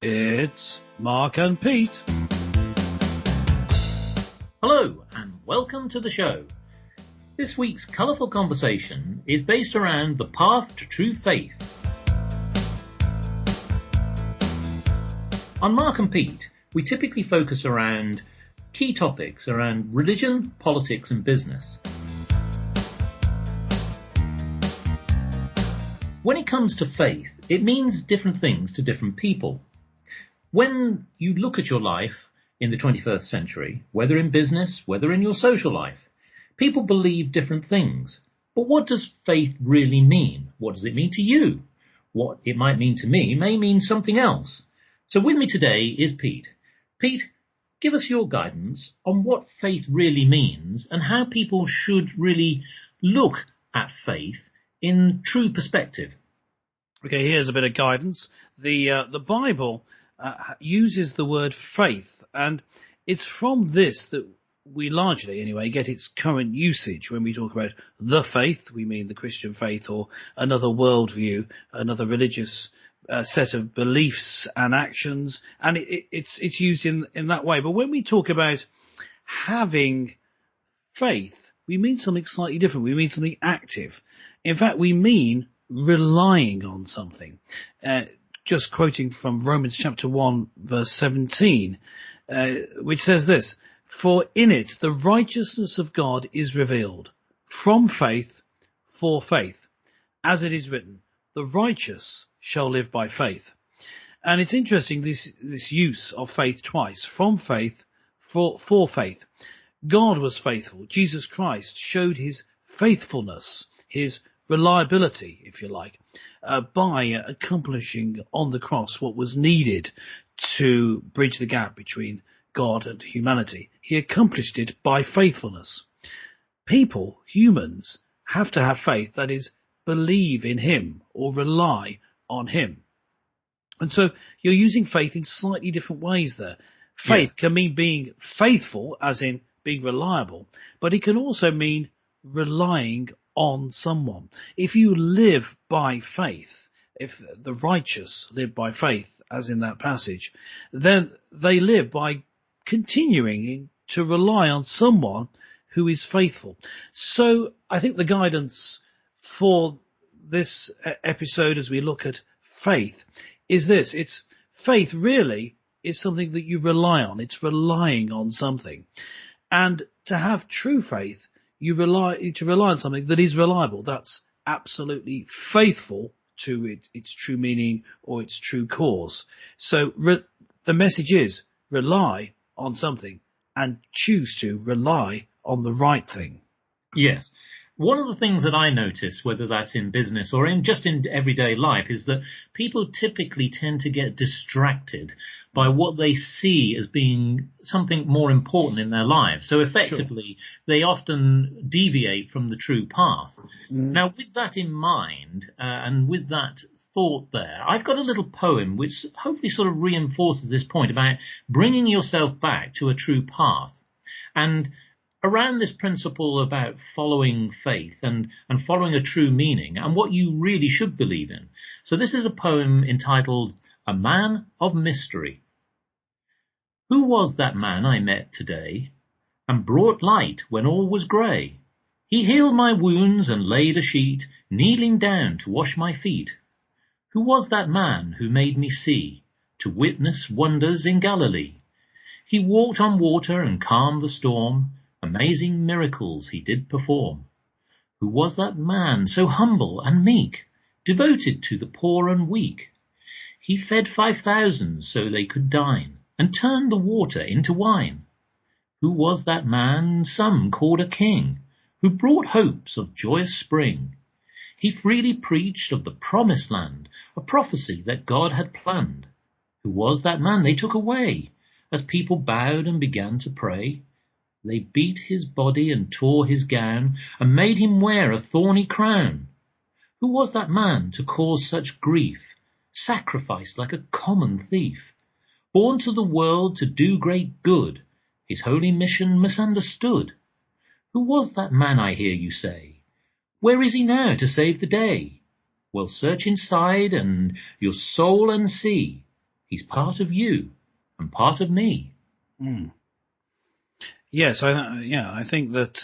It's Mark and Pete. Hello and welcome to the show. This week's colourful conversation is based around the path to true faith. On Mark and Pete, we typically focus around key topics around religion, politics and business. When it comes to faith, it means different things to different people. When you look at your life in the 21st century, whether in business, whether in your social life, people believe different things. But what does faith really mean? What does it mean to you? What it might mean to me may mean something else. So with me today is Pete. Pete, give us your guidance on what faith really means and how people should really look at faith in true perspective. Okay, here's a bit of guidance. The Bible uses the word faith, and it's from this that we largely, anyway, get its current usage. When we talk about the faith, we mean the Christian faith or another worldview, another religious set of beliefs and actions, and it's used in that way. But when we talk about having faith, we mean something slightly different. We mean something active. In fact, we mean relying on something. Just quoting from Romans chapter 1, verse 17, which says this, "For in it the righteousness of God is revealed, from faith for faith, as it is written, the righteous shall live by faith." And it's interesting, this use of faith twice, from faith for faith. God was faithful. Jesus Christ showed his faithfulness, his reliability, if you like, by accomplishing on the cross what was needed to bridge the gap between God and humanity. He accomplished it by faithfulness. People, humans, have to have faith, that is, believe in him or rely on him. And so you're using faith in slightly different ways there. Faith can mean being faithful, as in being reliable, but it can also mean relying on someone. If you live by faith, if the righteous live by faith, as in that passage, then they live by continuing to rely on someone who is faithful. So I think the guidance for this episode as we look at faith is this. It's faith really is something that you rely on. It's relying on something. And to have true faith, you rely on something that is reliable, that's absolutely faithful to its true meaning or its true cause. So the message is rely on something and choose to rely on the right thing. Yes. One of the things that I notice, whether that's in business or just in everyday life, is that people typically tend to get distracted by what they see as being something more important in their lives. So effectively, they often deviate from the true path. Now, with that in mind, and with that thought there, I've got a little poem which hopefully sort of reinforces this point about bringing yourself back to a true path. And around this principle about following faith and following a true meaning and what you really should believe in. So this is a poem entitled, "A Man of Mystery." Who was that man I met today and brought light when all was grey? He healed my wounds and laid a sheet, kneeling down to wash my feet. Who was that man who made me see, to witness wonders in Galilee? He walked on water and calmed the storm, amazing miracles he did perform. Who was that man so humble and meek, devoted to the poor and weak? He fed 5,000 so they could dine, and turned the water into wine. Who was that man some called a king, who brought hopes of joyous spring? He freely preached of the promised land, a prophecy that God had planned. Who was that man they took away, as people bowed and began to pray? They beat his body and tore his gown, and made him wear a thorny crown. Who was that man to cause such grief, sacrificed like a common thief? Born to the world to do great good, his holy mission misunderstood. Who was that man, I hear you say? Where is he now to save the day? Well, search inside and your soul and see. He's part of you and part of me. Mm. Yes, I think that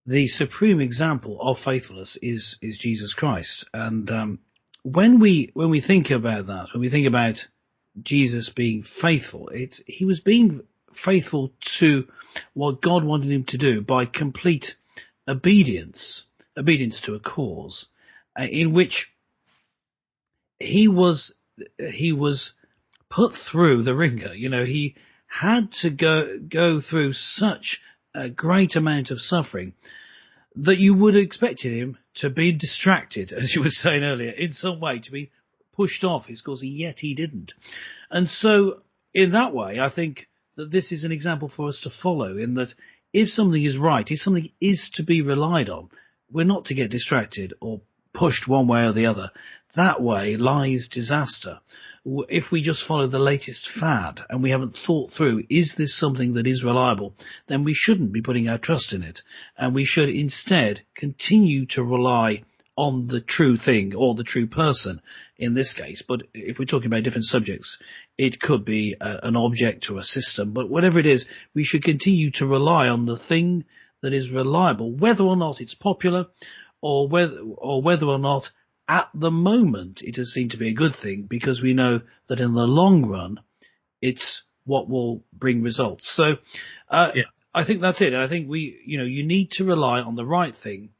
the supreme example of faithfulness is Jesus Christ. And when we think about that, when we think about Jesus being faithful, he was being faithful to what God wanted him to do by complete obedience to a cause, in which he was put through the ringer. He had to go through such a great amount of suffering that you would have expected him to be distracted, as you were saying earlier, in some way, to be pushed off his course, and yet he didn't. And so, in that way, I think that this is an example for us to follow, in that if something is right, if something is to be relied on, we're not to get distracted or pushed one way or the other. That way lies disaster. If we just follow the latest fad and we haven't thought through, is this something that is reliable, then we shouldn't be putting our trust in it. And we should instead continue to rely on the true thing, or the true person in this case. But if we're talking about different subjects, it could be an object or a system. But whatever it is, we should continue to rely on the thing that is reliable, whether or not it's popular, or whether or not at the moment it has seemed to be a good thing, because we know that in the long run it's what will bring results. So I think that's it. I think you need to rely on the right thing,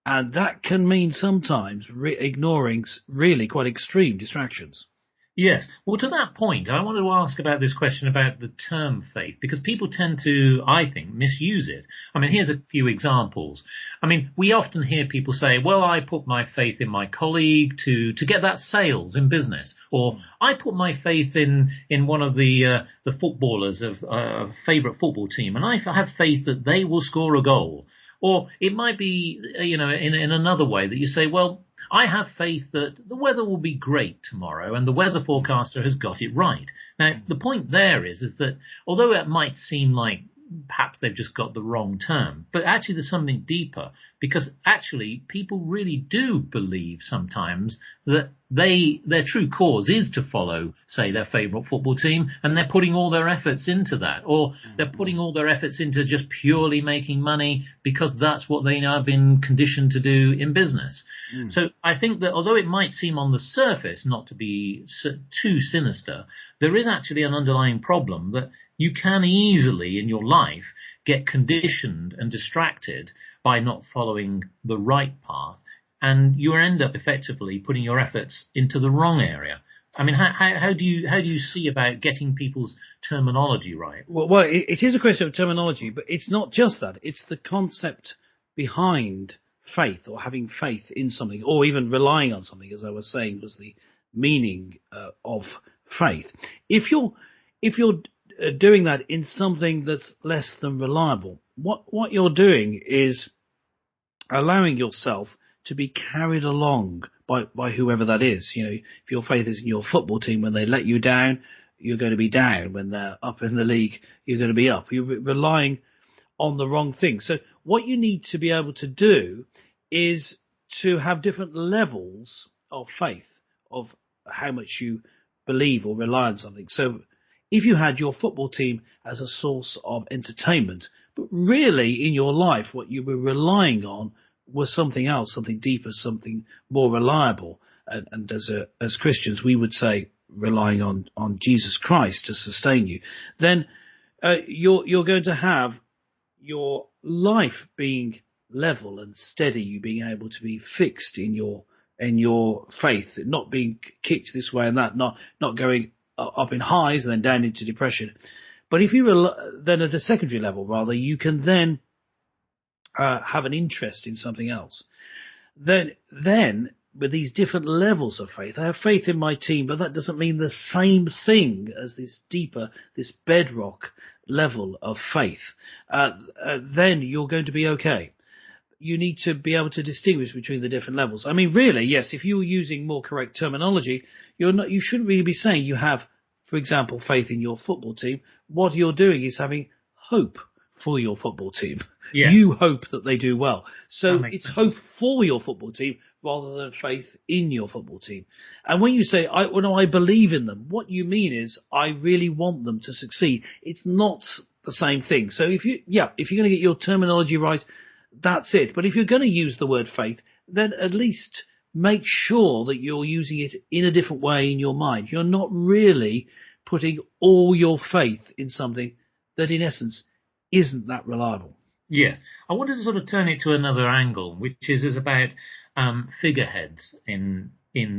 and that can mean sometimes ignoring really quite extreme distractions. Yes. Well, to that point, I wanted to ask about this question about the term faith, because people tend to, I think, misuse it. I mean, here's a few examples. I mean, we often hear people say, well, I put my faith in my colleague to get that sales in business, or I put my faith in one of the footballers of a favourite football team, and I have faith that they will score a goal. Or it might be, in another way that you say, well, I have faith that the weather will be great tomorrow, and the weather forecaster has got it right. Now, the point there is that although it might seem like perhaps they've just got the wrong term, but actually there's something deeper, because actually people really do believe sometimes that their true cause is to follow, say, their favourite football team, and they're putting all their efforts into that, or they're putting all their efforts into just purely making money because that's what they now have been conditioned to do in business. So I think that although it might seem on the surface not to be too sinister, there is actually an underlying problem that you can easily in your life get conditioned and distracted by not following the right path, and you end up effectively putting your efforts into the wrong area. I mean, how do you see about getting people's terminology right? Well, it is a question of terminology, but it's not just that. It's the concept behind faith, or having faith in something, or even relying on something, as I was saying, was the meaning of faith. If you're doing that in something that's less than reliable, what you're doing is allowing yourself to be carried along by whoever that is. If your faith is in your football team, when they let you down, you're going to be down. When they're up in the league, you're going to be up. You're relying on the wrong thing. So what you need to be able to do is to have different levels of faith, of how much you believe or rely on something. So if you had your football team as a source of entertainment, but really in your life what you were relying on was something else, something deeper, something more reliable, and as Christians we would say relying on Jesus Christ to sustain you, then you're going to have your life being level and steady, you being able to be fixed in your faith, not being kicked this way and that, not going up in highs and then down into depression. But if you then at a secondary level, rather, you can then have an interest in something else. Then with these different levels of faith, I have faith in my team, but that doesn't mean the same thing as this deeper, this bedrock level of faith. Then you're going to be okay. You need to be able to distinguish between the different levels. I mean, really, yes, if you were using more correct terminology, you shouldn't really be saying you have, for example, faith in your football team. What you're doing is having hope for your football team. Yes. You hope that they do well. So it's sense. hope for your football team rather than faith in your football team. And when you say, I believe in them, what you mean is, I really want them to succeed. It's not the same thing. So if you're going to get your terminology right, that's it. But if you're going to use the word faith, then at least make sure that you're using it in a different way in your mind. You're not really putting all your faith in something that in essence isn't that reliable. Yeah, I wanted to sort of turn it to another angle, which is about figureheads in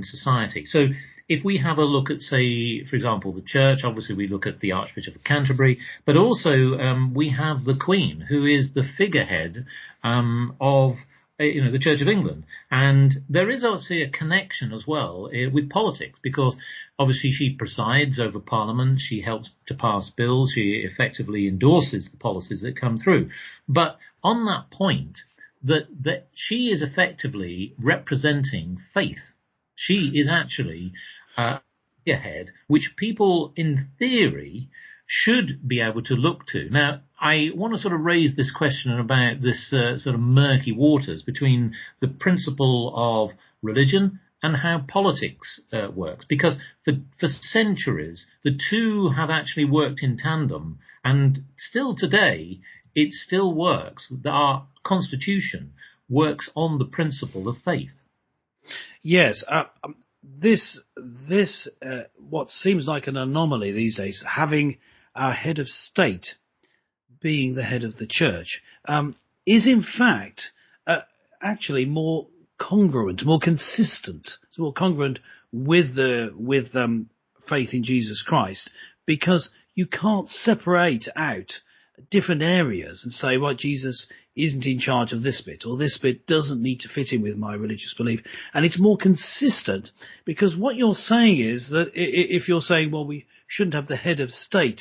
society. So if we have a look at, say, for example, the church, obviously we look at the Archbishop of Canterbury, but also we have the Queen, who is the figurehead of the Church of England. And there is obviously a connection as well with politics, because obviously she presides over Parliament, she helps to pass bills, she effectively endorses the policies that come through. But on that point, that she is effectively representing faith. She is actually a figurehead which people in theory should be able to look to. Now, I want to sort of raise this question about this sort of murky waters between the principle of religion and how politics works. Because for centuries, the two have actually worked in tandem. And still today, it still works. Our constitution works on the principle of faith. Yes, this what seems like an anomaly these days, having our head of state being the head of the church, is in fact actually more congruent, more consistent. It's more congruent with faith in Jesus Christ, because you can't separate out different areas and say, well, Jesus isn't in charge of this bit, or this bit doesn't need to fit in with my religious belief. And it's more consistent, because what you're saying is that if you're saying, well, we shouldn't have the head of state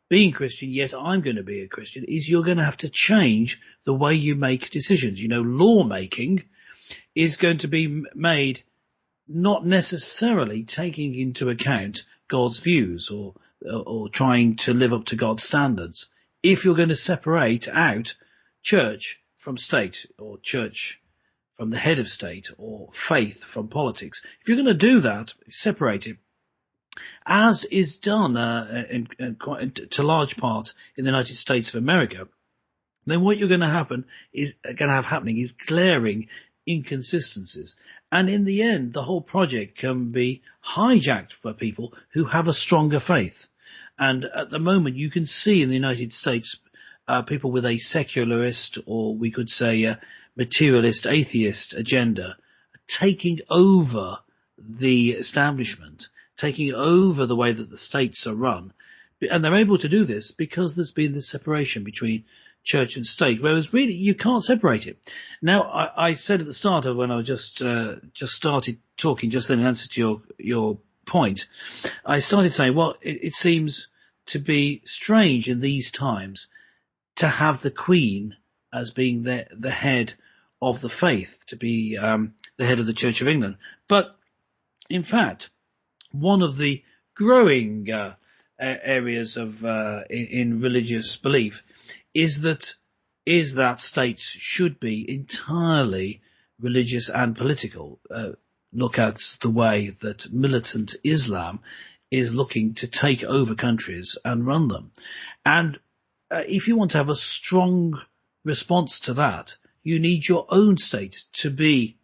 being Christian, yet I'm going to be a Christian, is you're going to have to change the way you make decisions. Lawmaking is going to be made not necessarily taking into account God's views or trying to live up to God's standards. If you're going to separate out church from state, or church from the head of state, or faith from politics, if you're going to do that, separate it, as is done to large part in the United States of America, then what you're going to have happening is glaring inconsistencies. And in the end, the whole project can be hijacked by people who have a stronger faith. And at the moment, you can see in the United States people with a secularist, or we could say a materialist, atheist agenda taking over the establishment, taking over the way that the states are run. And they're able to do this because there's been this separation between church and state, whereas really you can't separate it. Now, I said at the start of when I just started talking, just then in answer to your point, I started saying, well, it seems to be strange in these times to have the Queen as being the head of the faith, to be the head of the Church of England. But in fact, one of the growing areas of in religious belief is that states should be entirely religious and political. Look at the way that militant Islam is looking to take over countries and run them. And if you want to have a strong response to that, you need your own state to be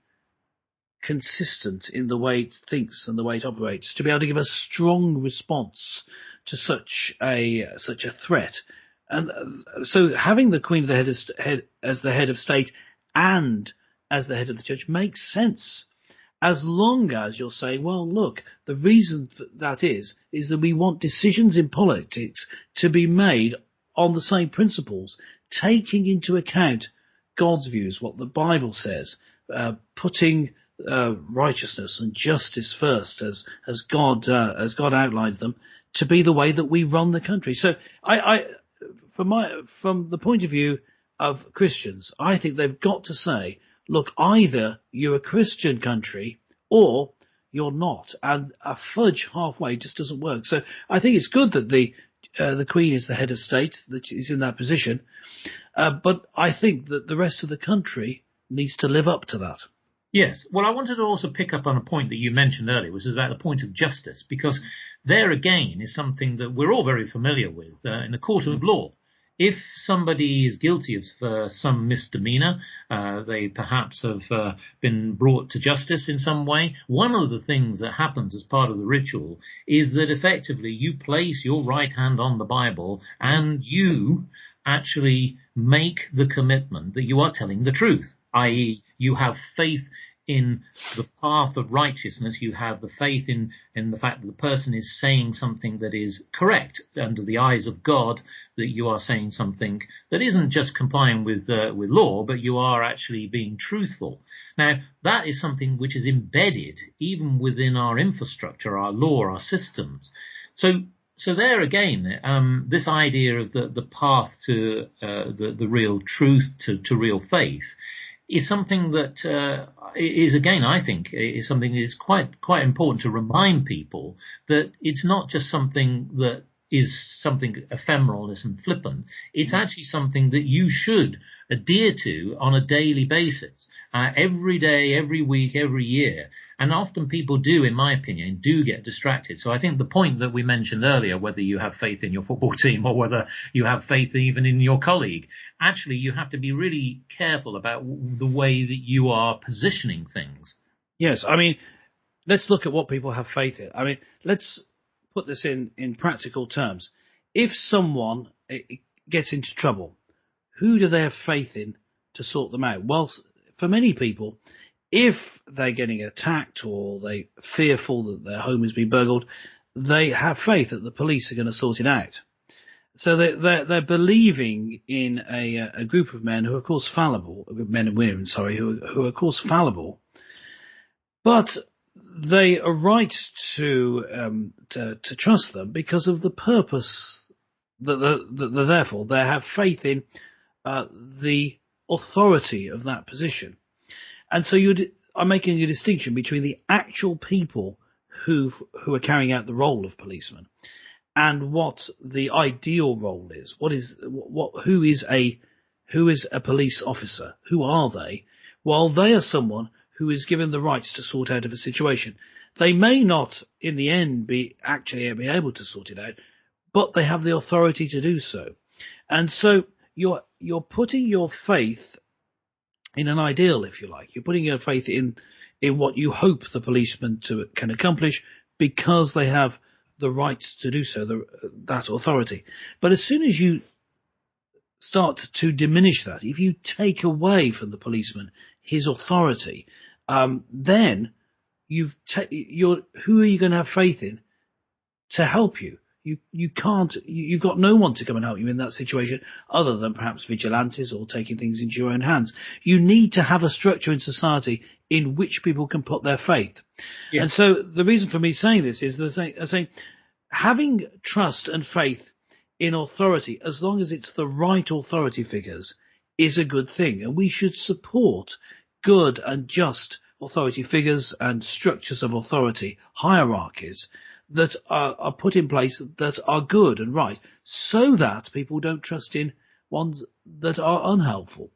consistent in the way it thinks and the way it operates, to be able to give a strong response to such a threat. And so having the Queen as the head of state and as the head of the church makes sense, as long as you're saying, well, look, the reason that is that we want decisions in politics to be made on the same principles, taking into account God's views, what the Bible says, putting righteousness and justice first, as God outlines them, to be the way that we run the country. So from the point of view of Christians, I think they've got to say, look, either you're a Christian country or you're not, and a fudge halfway just doesn't work. So I think it's good that the the Queen is the head of state, that is in that position. But I think that the rest of the country needs to live up to that. Yes. Well, I wanted to also pick up on a point that you mentioned earlier, which is about the point of justice, because there again is something that we're all very familiar with in the court of law. If somebody is guilty of some misdemeanor, they perhaps have been brought to justice in some way, one of the things that happens as part of the ritual is that effectively you place your right hand on the Bible and you actually make the commitment that you are telling the truth, i.e. you have faith in the path of righteousness, you have the faith in the fact that the person is saying something that is correct under the eyes of God, that you are saying something that isn't just complying with law, but you are actually being truthful. Now, that is something which is embedded even within our infrastructure, our law, our systems. So there again, this idea of the path to the real truth, to real faith, is something that is, again, I think, is something that is quite important to remind people that it's not just something that is something ephemeral and flippant. It's actually something that you should adhere to on a daily basis, every day, every week, every year. And often people do, in my opinion, do get distracted. So I think the point that we mentioned earlier, whether you have faith in your football team or whether you have faith even in your colleague, actually you have to be really careful about the way that you are positioning things. Yes, I mean, let's look at what people have faith in. I mean, let's put this in practical terms. If someone gets into trouble, who do they have faith in to sort them out? Well, for many people, if they're getting attacked or they're fearful that their home has been burgled, they have faith that the police are going to sort it out. So they're believing in a group of men who are, of course, fallible, men and women, sorry, who are, of course, fallible, but they are right to trust them because of the purpose that they're there for. They have faith in the authority of that position. And so I'm making a distinction between the actual people who are carrying out the role of policemen and what the ideal role is. Who is a police officer? Who are they? Well, they are someone who is given the rights to sort out of a situation. They may not, in the end, be able to sort it out, but they have the authority to do so. And so you're putting your faith in an ideal, if you like. You're putting your faith in what you hope the policeman can accomplish because they have the right to do so, that authority. But as soon as you start to diminish that, if you take away from the policeman his authority, then who are you going to have faith in to help you? You can't. You've got no one to come and help you in that situation, other than perhaps vigilantes or taking things into your own hands. You need to have a structure in society in which people can put their faith. Yes. And so the reason for me saying this is they're saying having trust and faith in authority, as long as it's the right authority figures, is a good thing, and we should support good and just authority figures and structures of authority, hierarchies that are put in place that are good and right, so that people don't trust in ones that are unhelpful.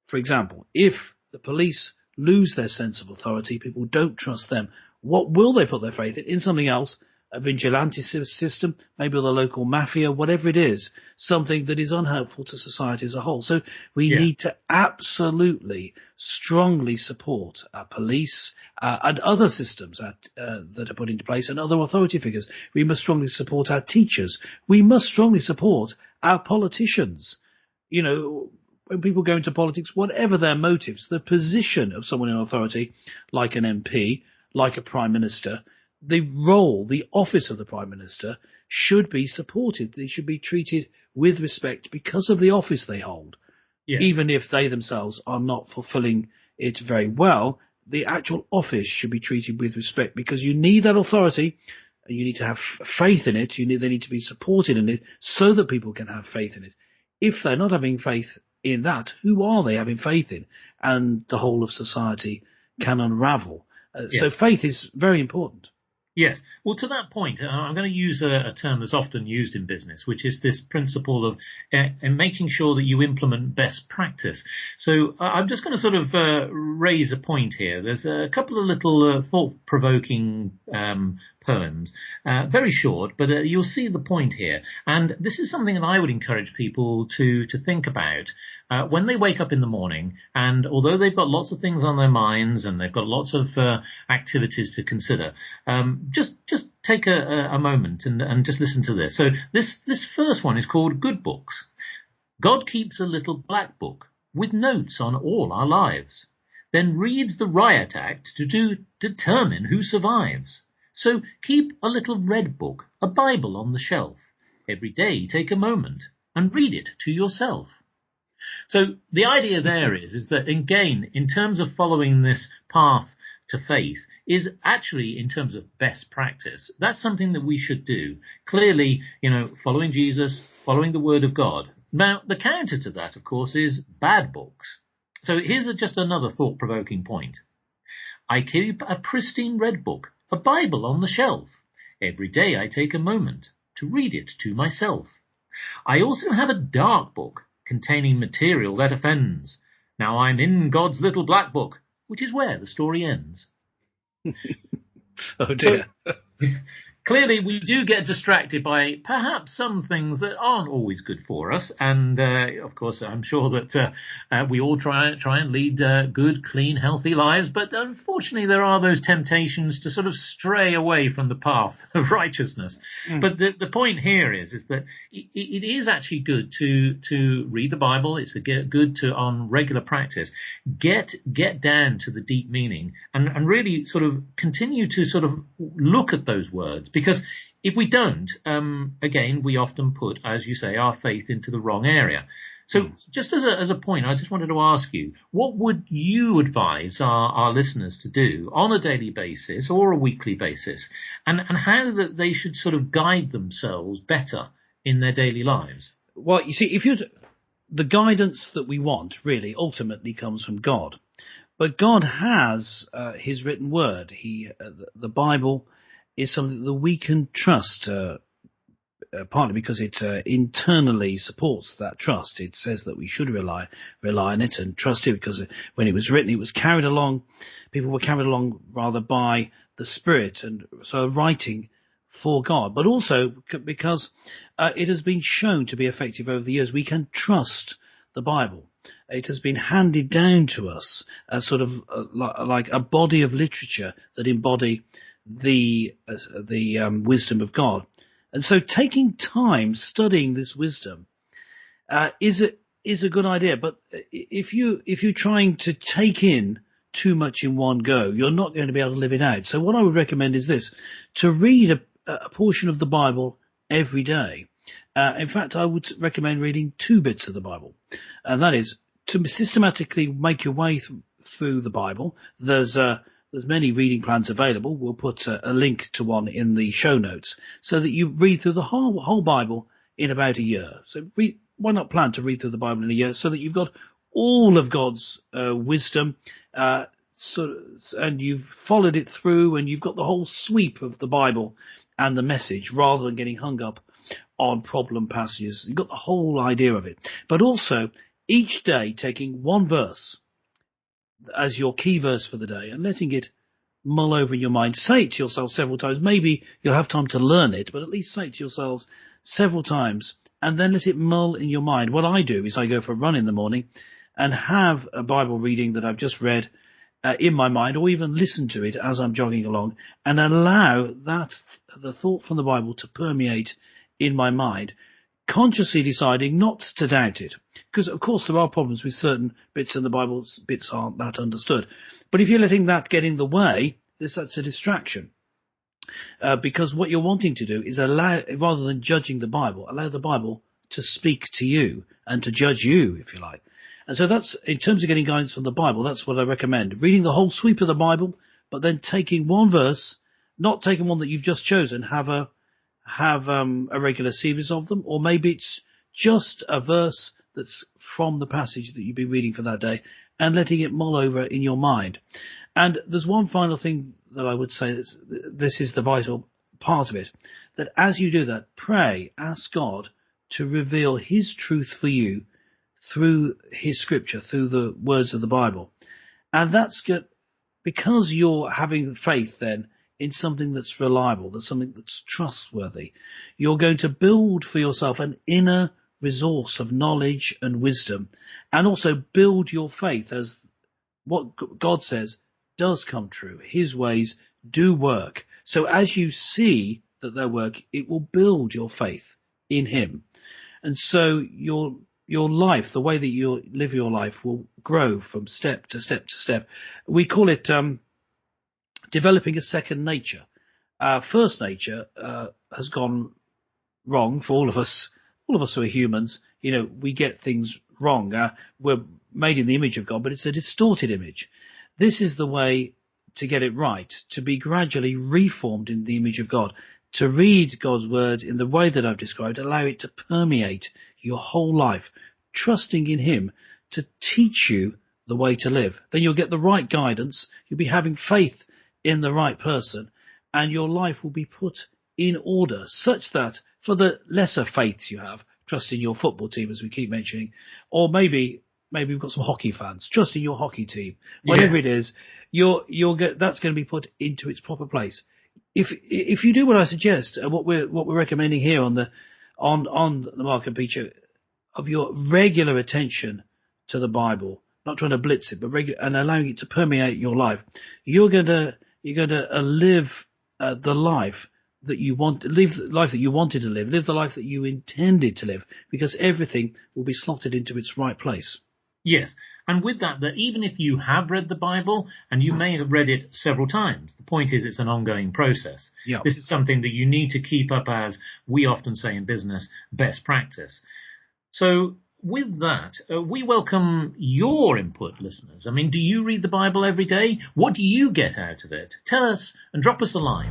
For example, if the police lose their sense of authority, people don't trust them. What will they put their faith in? In something else, a vigilante system, maybe the local mafia, whatever it is, something that is unhelpful to society as a whole. So we need to absolutely strongly support our police and other systems that are put into place and other authority figures. We must strongly support our teachers. We must strongly support our politicians. You know, when people go into politics, whatever their motives, the position of someone in authority, like an MP, like a prime minister, the role, the office of the Prime Minister should be supported. They should be treated with respect because of the office they hold. Yes. Even if they themselves are not fulfilling it very well, the actual office should be treated with respect because you need that authority and you need to have faith in it. They need to be supported in it so that people can have faith in it. If they're not having faith in that, who are they having faith in? And the whole of society can unravel. So faith is very important. Yes. Well, to that point, I'm going to use a term that's often used in business, which is this principle of making sure that you implement best practice. So I'm just going to sort of raise a point here. There's a couple of little thought-provoking poems, very short, but you'll see the point here. And this is something that I would encourage people to think about when they wake up in the morning. And although they've got lots of things on their minds and they've got lots of activities to consider, just take a moment and just listen to this. So this first one is called Good Books. God keeps a little black book with notes on all our lives, then reads the riot act to determine who survives. So keep a little red book, a Bible on the shelf. Every day take a moment and read it to yourself. So the idea there is that, again, in terms of following this path to faith, is actually, in terms of best practice, that's something that we should do. Clearly, following Jesus, following the Word of God. Now, the counter to that, of course, is bad books. So here's just another thought-provoking point. I keep a pristine red book, a Bible on the shelf. Every day I take a moment to read it to myself. I also have a dark book containing material that offends. Now I'm in God's little black book, which is where the story ends. Oh dear. Clearly, we do get distracted by perhaps some things that aren't always good for us. And, of course, I'm sure that we all try and lead good, clean, healthy lives. But unfortunately, there are those temptations to sort of stray away from the path of righteousness. But the point here is that it is actually good to read the Bible. It's good to, on regular practice, get down to the deep meaning and really sort of continue to sort of look at those words. Because if we don't, again, we often put, as you say, our faith into the wrong area. So just as a point, I just wanted to ask you, what would you advise our listeners to do on a daily basis or a weekly basis, and how that they should sort of guide themselves better in their daily lives? Well, you see, the guidance that we want really ultimately comes from God. But God has his written word. The Bible is something that we can trust, partly because it internally supports that trust. It says that we should rely on it and trust it, because when it was written, it was carried along, people were carried along rather by the Spirit, and so writing for God. But also because it has been shown to be effective over the years. We can trust the Bible. It has been handed down to us as sort of like a body of literature that embody the wisdom of God. And so taking time studying this wisdom is a good idea. But if you're trying to take in too much in one go, you're not going to be able to live it out. So what I would recommend is this: to read a portion of the Bible every day. In fact, I would recommend reading 2 bits of the Bible, and that is to systematically make your way through the Bible. There's many reading plans available. We'll put a link to one in the show notes, so that you read through the whole Bible in about a year. So why not plan to read through the Bible in a year, so that you've got all of God's wisdom, and you've followed it through, and you've got the whole sweep of the Bible and the message, rather than getting hung up on problem passages. You've got the whole idea of it. But also, each day taking one verse as your key verse for the day and letting it mull over in your mind. Say it to yourself several times. Maybe you'll have time to learn it, but at least say it to yourselves several times and then let it mull in your mind. What I do is I go for a run in the morning and have a Bible reading that I've just read in my mind, or even listen to it as I'm jogging along, and allow the thought from the Bible to permeate in my mind, consciously deciding not to doubt it. Because, of course, there are problems with certain bits in the Bible. Bits aren't that understood. But if you're letting that get in the way, that's a distraction. Because what you're wanting to do is allow, rather than judging the Bible, allow the Bible to speak to you and to judge you, if you like. And so that's, in terms of getting guidance from the Bible, that's what I recommend. Reading the whole sweep of the Bible, but then taking one verse, not taking one that you've just chosen, have a regular series of them, or maybe it's just a verse that's from the passage that you've been reading for that day, and letting it mull over in your mind. And there's one final thing that I would say, this is the vital part of it, that as you do that, pray, ask God to reveal his truth for you through his scripture, through the words of the Bible. And that's good because you're having faith then in something that's reliable, that's something that's trustworthy. You're going to build for yourself an inner resource of knowledge and wisdom, and also build your faith as what God says does come true. His ways do work. So as you see that they work, it will build your faith in him. And so your life, the way that you live your life, will grow from step to step to step. We call it developing a second nature. First nature has gone wrong for all of us. All of us who are humans, we get things wrong. We're made in the image of God, but it's a distorted image. This is the way to get it right, to be gradually reformed in the image of God, to read God's word in the way that I've described, allow it to permeate your whole life, trusting in him to teach you the way to live. Then you'll get the right guidance, you'll be having faith in the right person, and your life will be put in order such that for the lesser faiths you have, trust in your football team as we keep mentioning, or maybe we've got some hockey fans, trust in your hockey team, whatever it is, you'll get, that's going to be put into its proper place. If you do what I suggest, what we're recommending here on the Mark and Peter, of your regular attention to the Bible, not trying to blitz it, but and allowing it to permeate your life, you're going to live the life that you want, live the life that you wanted to live the life that you intended to live, because everything will be slotted into its right place. Yes, and with that even if you have read the Bible, and you may have read it several times, the point is it's an ongoing process. Yeah. This is something that you need to keep up as, we often say in business, best practice. So with that, we welcome your input, listeners. I mean, do you read the Bible every day? What do you get out of it? Tell us and drop us a line.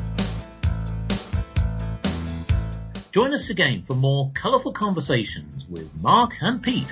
Join us again for more colourful conversations with Mark and Pete.